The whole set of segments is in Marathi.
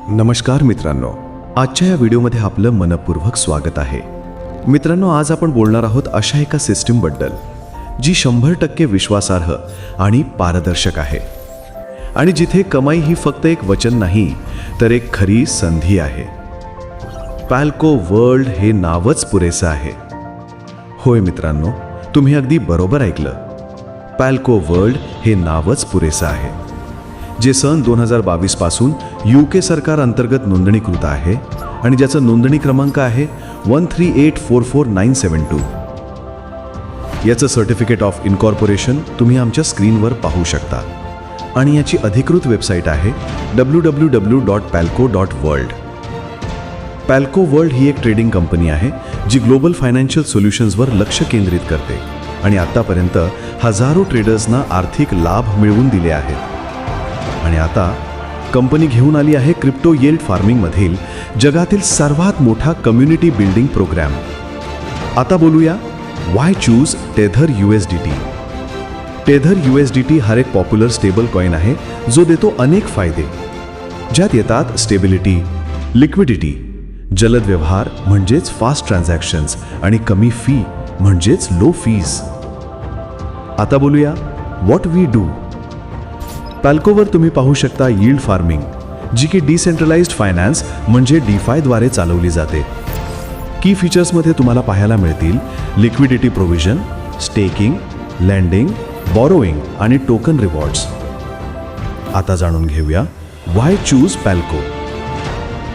नमस्कार मित्रांनो, आजच्या या व्हिडिओमध्ये आपलं मनपूर्वक स्वागत आहे. मित्रांनो, आज आपण बोलणार आहोत अशा एका सिस्टीमबद्दल जी 100% विश्वासार्ह आणि पारदर्शक आहे आणि जिथे कमाई ही फक्त एक वचन नाही तर एक खरी संधी आहे. पॅल्को वर्ल्ड हे नावच पुरेसं आहे. होय मित्रांनो, तुम्ही अगदी बरोबर ऐकलं. पॅल्को वर्ल्ड हे नावच पुरेसं आहे, जे सन 2022 पासून UK सरकार अंतर्गत नोंदणीकृत आहे आणि ज्याचा नोंदणी क्रमांक आहे 13844,972. याचं सर्टिफिकेट ऑफ इन्कॉर्पोरेशन तुम्ही आमच्या स्क्रीनवर पाहू शकता आणि याची अधिकृत वेबसाईट आहे www.palco.world. पॅल्को वर्ल्ड ही एक ट्रेडिंग कंपनी आहे जी ग्लोबल फायनान्शियल सोल्युशन्सवर लक्ष केंद्रित करते आणि आतापर्यंत हजारो ट्रेडर्सना आर्थिक लाभ मिळवून दिले आहेत. आणि आता कंपनी घेऊन आली आहे क्रिप्टो येल्ड फार्मिंगमधील जगातील सर्वात मोठा कम्युनिटी बिल्डिंग प्रोग्राम. आता बोलूया why choose tether USDT. Tether USDT हा एक पॉप्युलर स्टेबल कॉइन आहे जो देतो अनेक फायदे, ज्यात येतात स्टेबिलिटी, लिक्विडिटी, जलद व्यवहार म्हणजेच फास्ट ट्रान्झॅक्शन्स आणि कमी फी म्हणजेच लो फीज. आता बोलूया व्हॉट वी डू. पॅल्कोवर तुम्ही पाहू शकता यील्ड फार्मिंग, जी की डिसेंट्रलाइज्ड फायनान्स म्हणजे DeFiद्वारे चालवली जाते. की फीचर्समध्ये तुम्हाला पाहायला मिळतील liquidity provision, staking, lending, borrowing आणि टोकन रिवॉर्ड्स. आता जाणून घेऊया व्हाय चूज पॅल्को.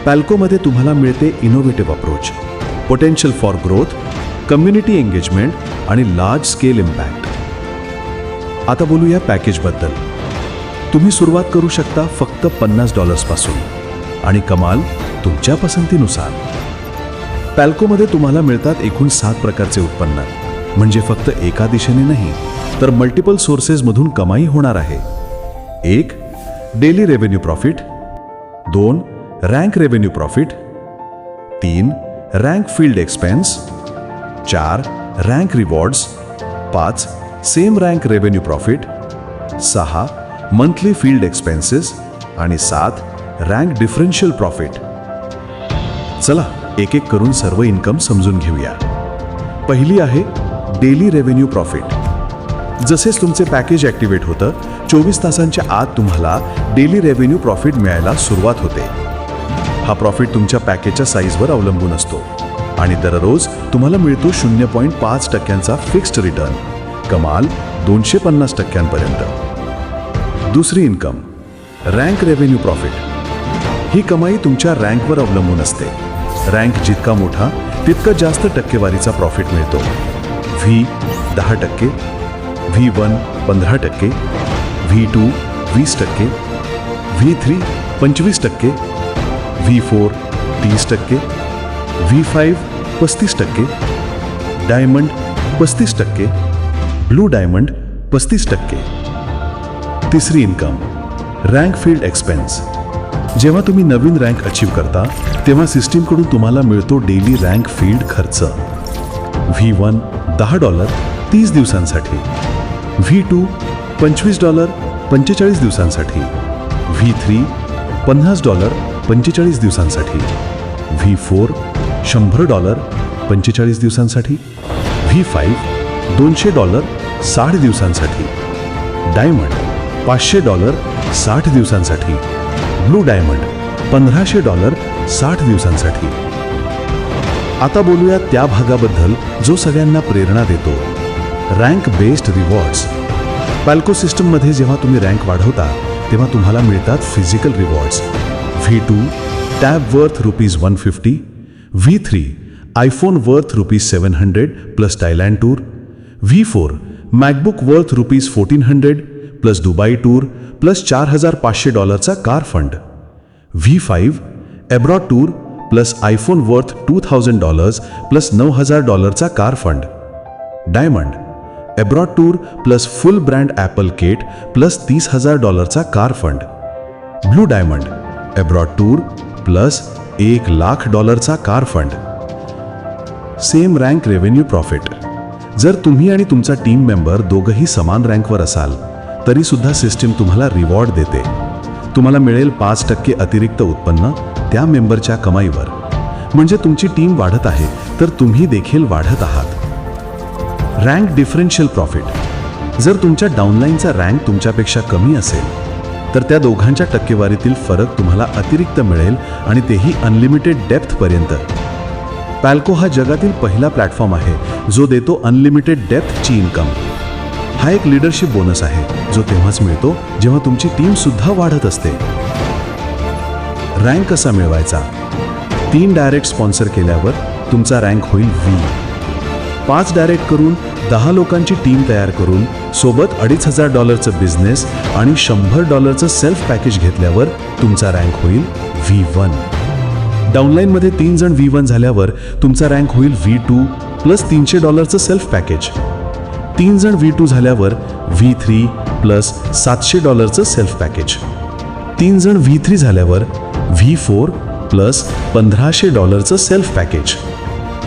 पॅल्कोमध्ये तुम्हाला मिळते innovative approach, potential for growth, community engagement आणि लार्ज स्केल इम्पॅक्ट. आता बोलूया पॅकेजबद्दल. तुम्ही सुरुवात करू शकता फक्त $50 पासून आणि कमाल तुमच्या पसंतीनुसार. पॅल्कोमध्ये तुम्हाला मिळतात एकूण 7 प्रकारचे उत्पन्न, म्हणजे फक्त एका दिशेने नाही तर मल्टिपल सोर्सेसमधून कमाई होणार आहे. 1. Daily revenue profit. 2. Rank revenue profit. 3. Rank field expense. 4. Rank rewards. 5. Same rank revenue profit. 6. Monthly field expenses आणि 7. Rank differential profit. चला एक एक करून सर्व इन्कम समजून घेऊया. पहिली आहे डेली रेव्हेन्यू प्रॉफिट. जसेच तुमचे पॅकेज ॲक्टिवेट होतं 24 तासांच्या आत तुम्हाला डेली रेव्हेन्यू प्रॉफिट मिळायला सुरुवात होते. हा प्रॉफिट तुमच्या पॅकेजच्या साईजवर अवलंबून असतो आणि दररोज तुम्हाला मिळतो 0.5% फिक्स्ड रिटर्न, कमाल 250% दुसरी इन्कम रँक रेव्हेन्यू प्रॉफिट. ही कमाई तुमच्या रँकवर अवलंबून असते. रँक जितका मोठा तितका जास्त टक्केवारीचा प्रॉफिट मिळतो. V 10%, V1 15%, V2 20%, V3 25%, V4 30%, V5 35%, diamond 35%, blue diamond 35%. तिसरी इन्कम रँक फील्ड एक्सपेन्स. जेव्हा तुम्ही नवीन रँक अचीव करता तेव्हा सिस्टीमकडून तुम्हाला मिळतो डेली रँक फील्ड खर्च. V1 $10 30 दिवसांसाठी, V2 $25 45 दिवसांसाठी, V3 $50 45 दिवसांसाठी, V4 $100 45 दिवसांसाठी, V5 $200 60 दिवसांसाठी, डायमंड $500 60 दिवसांसाठी, ब्लू डायमंड $1500 60 दिवसांसाठी. आता बोलूया त्या भागाबद्दल जो सगळ्यांना प्रेरणा देतो, रँक बेस्ड रिवॉर्ड्स. पॅल्को सिस्टममध्ये जेव्हा तुम्ही रँक वाढवता तेव्हा तुम्हाला मिळतात physical rewards. V2 tab worth ₹150, V3 iPhone worth ₹700 plus Thailand tour, V4 MacBook worth ₹1400 plus Dubai tour plus $4500 car fund, V5 abroad tour plus iPhone worth $2000 plus $9000 car fund, diamond abroad tour plus फुल brand Apple kit plus $30,000 car fund, blue diamond abroad tour plus $1,00,000 car fund. Same rank revenue profit. जर तुम्ही आणि तुमचा टीम मेंबर दोघंही समान रँकवर असाल तरी सुद्धा सिस्टीम तुम्हाला रिवॉर्ड देते. तुम्हाला मिळेल 5% अतिरिक्त उत्पन्न त्या मेंबरच्या कमाईवर. म्हणजे तुमची टीम वाढत आहे तर तुम्ही देखील वाढत आहात. Rank differential profit. जर तुमच्या डाऊनलाईनचा रँक तुमच्यापेक्षा कमी असेल तर त्या दोघांच्या टक्केवारीतील फरक तुम्हाला अतिरिक्त मिळेल आणि तेही अनलिमिटेड डेप्थपर्यंत. पॅल्को हा जगातील पहिला प्लॅटफॉर्म आहे जो देतो अनलिमिटेड डेप्थची इन्कम. हा एक लीडरशिप बोनस आहे जो तेव्हाच मिळतो जेव्हा तुमची टीम सुद्धा वाढत असते. रँक कसा मिळवायचा? 3 डायरेक्ट स्पॉन्सर केल्यावर तुमचा रँक होईल V. 5 डायरेक्ट करून 10 लोकांची टीम तयार करून सोबत $2,500 बिझनेस आणि $100 सेल्फ पॅकेज घेतल्यावर तुमचा रँक होईल V1. डाऊनलाईनमध्ये 3 जण V1 झाल्यावर तुमचा रँक होईल V2 प्लस $300 सेल्फ पॅकेज. 3 जण V2 झाल्यावर V3 प्लस $700 सेल्फ पॅकेज. 3 जण V3 झाल्यावर V4 प्लस $1,500 सेल्फ पॅकेज.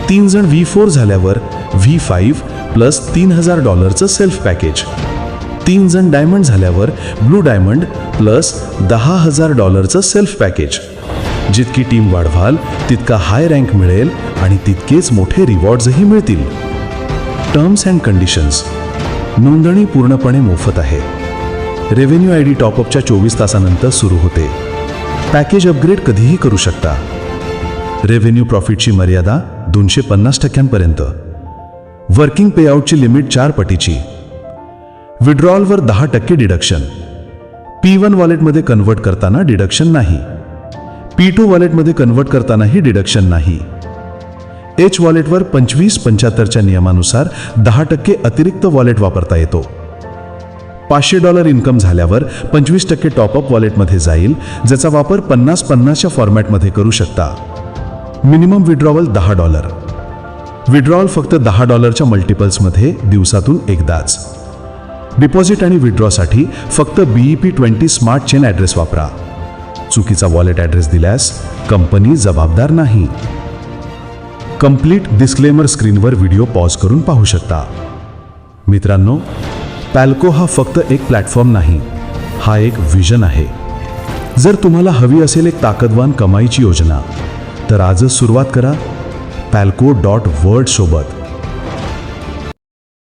3 जण V4 झाल्यावर V5 प्लस $3,000 सेल्फ पॅकेज. 3 जण डायमंड झाल्यावर blue diamond plus $10,000 self package. जितकी टीम वाढवाल तितका हाय रँक मिळेल आणि तितकेच मोठे रिवॉर्ड्सही मिळतील. Terms and conditions. नोंदणी पूर्णपणे मोफत आहे. रेव्हेन्यू ID टॉपअपच्या 24 तासानंतर सुरू होते. पॅकेज अपग्रेड कधीही करू शकता. रेव्हेन्यू प्रॉफिटची मर्यादा 250% वर्किंग पेआउटची लिमिट 4 पटीची. विड्रॉलवर 10% डिडक्शन. P1 वॉलेटमध्ये कन्व्हर्ट करताना डिडक्शन नाही. P2 वॉलेटमध्ये कन्व्हर्ट करतानाही डिडक्शन नाही. H वॉलेटवर 25-75च्या नियमानुसार 10% अतिरिक्त वॉलेट वापरता येतो. $500 इन्कम झाल्यावर 25% टॉपअप वॉलेटमध्ये जाईल ज्याचा वापर 50-50च्या फॉर्मॅटमध्ये करू शकता. Minimum withdrawal $10. विड्रॉल फक्त $10च्या मल्टिपल्समध्ये दिवसातून एकदाच. डिपॉझिट आणि विड्रॉसाठी फक्त BEP20 स्मार्ट चेन ॲड्रेस वापरा. चुकीचा वॉलेट ॲड्रेस दिल्यास कंपनी जबाबदार नाही. कंप्लीट डिस्क्लेमर स्क्रीनवर व्हिडिओ पॉज करून पाहू शकता. मित्रांनो, पॅल्को हा फक्त एक प्लॅटफॉर्म नाही, हा एक विजन आहे. जर तुम्हाला हवी असेल एक ताकदवान कमाईची योजना तर आजच सुरुवात करा Palco.world सोबत.